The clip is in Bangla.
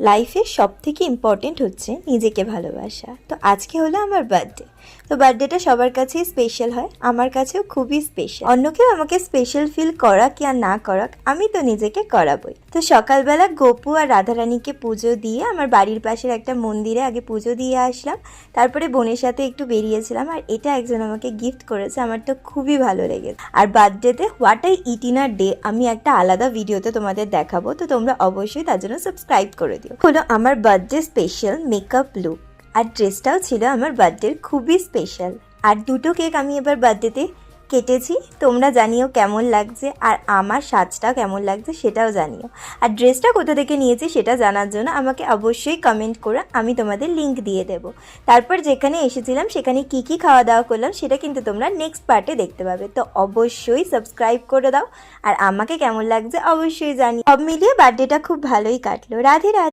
লাইফে সবথেকে ইম্পর্টেন্ট হচ্ছে নিজেকে ভালোবাসা। তো আজকে হলো আমার বার্থডে। তো বার্থডেটা সবার কাছেই স্পেশাল হয়, আমার কাছেও খুবই স্পেশাল। অন্য কেউ আমাকে স্পেশাল ফিল করা কি আর না করাক, আমি তো নিজেকে করাবই। তো সকালবেলা গোপু আর রাধারানীকে পুজো দিয়ে আমার বাড়ির পাশের একটা মন্দিরে আগে পুজো দিয়ে আসলাম, তারপরে বোনের সাথে একটু বেরিয়েছিলাম। আর এটা একজন আমাকে গিফট করেছে, আমার তো খুবই ভালো লেগেছে। আর বার্থডেতে what I eat in a day আমি একটা আলাদা ভিডিওতে তোমাদের দেখাবো, তো তোমরা অবশ্যই তার জন্য সাবস্ক্রাইব করে দিও। হলো আমার বার্থডে স্পেশাল মেকআপ লুক, আর ড্রেসটাও ছিল আমার বার্থডের খুবই স্পেশাল। আর দুটো কেক আমি এবার বার্থডেতে কেটেছি, তোমরা জানিও কেমন লাগছে, আর আমার সাজটাও কেমন লাগছে সেটাও জানিও। আর ড্রেসটা কোথা থেকে নিয়েছি সেটা জানার জন্য আমাকে অবশ্যই কমেন্ট করে আমি তোমাদের লিংক দিয়ে দেবো। তারপর যেখানে এসেছিলাম সেখানে কি কি খাওয়া দাওয়া করলাম সেটা কিন্তু তোমরা নেক্সট পার্টে দেখতে পাবে। তো অবশ্যই সাবস্ক্রাইব করে দাও, আর আমাকে কেমন লাগছে অবশ্যই জানিও। সব মিলিয়ে বার্থডেটা খুব ভালোই কাটলো। রাধে রাধে।